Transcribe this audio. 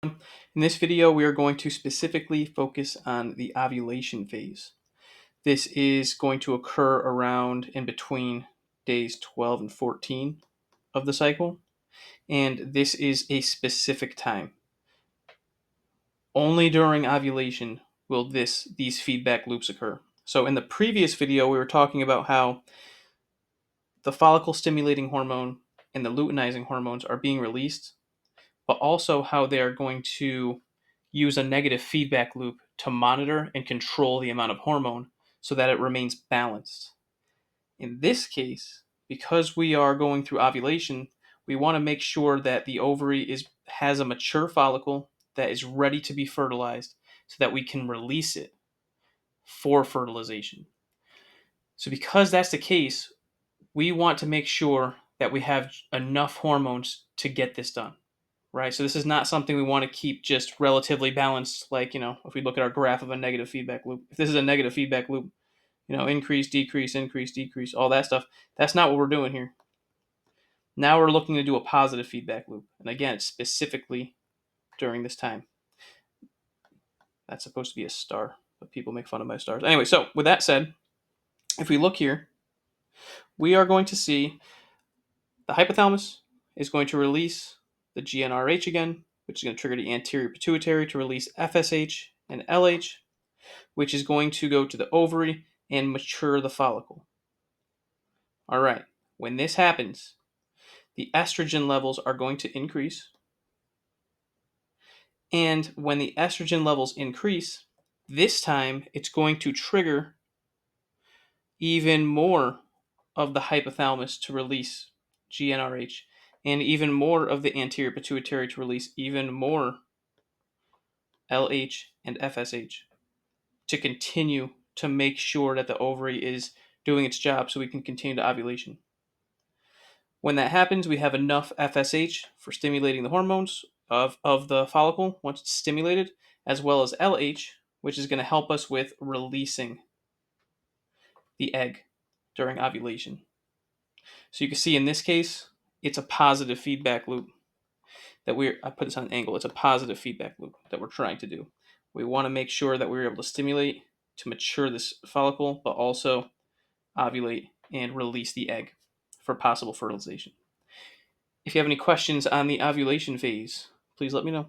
In this video, we are going to specifically focus on the ovulation phase. This is going to occur around in between days 12 and 14 of the cycle, and this is a specific time. Only during ovulation will these feedback loops occur. So in the previous video, we were talking about how the follicle stimulating hormone and the luteinizing hormones are being released, but also how they are going to use a negative feedback loop to monitor and control the amount of hormone so that it remains balanced. In this case, because we are going through ovulation, we want to make sure that the ovary has a mature follicle that is ready to be fertilized so that we can release it for fertilization. So because that's the case, we want to make sure that we have enough hormones to get this done. Right? So this is not something we want to keep just relatively balanced. Like, if we look at our graph of a negative feedback loop, if this is a negative feedback loop, increase, decrease, all that stuff, that's not what we're doing here. Now we're looking to do a positive feedback loop. And again, it's specifically during this time. That's supposed to be a star, but people make fun of my stars. Anyway, so with that said, if we look here, we are going to see the hypothalamus is going to release the GnRH again, which is going to trigger the anterior pituitary to release FSH and LH, which is going to go to the ovary and mature the follicle. All right, when this happens, the estrogen levels are going to increase. And when the estrogen levels increase, this time it's going to trigger even more of the hypothalamus to release GnRH, and even more of the anterior pituitary to release even more LH and FSH to continue to make sure that the ovary is doing its job so we can continue to ovulation. When that happens, we have enough FSH for stimulating the hormones of the follicle once it's stimulated, as well as LH, which is going to help us with releasing the egg during ovulation. So you can see in this case, it's a positive feedback loop I put this on an angle. It's a positive feedback loop that we're trying to do. We want to make sure that we're able to stimulate to mature this follicle, but also ovulate and release the egg for possible fertilization. If you have any questions on the ovulation phase, please let me know.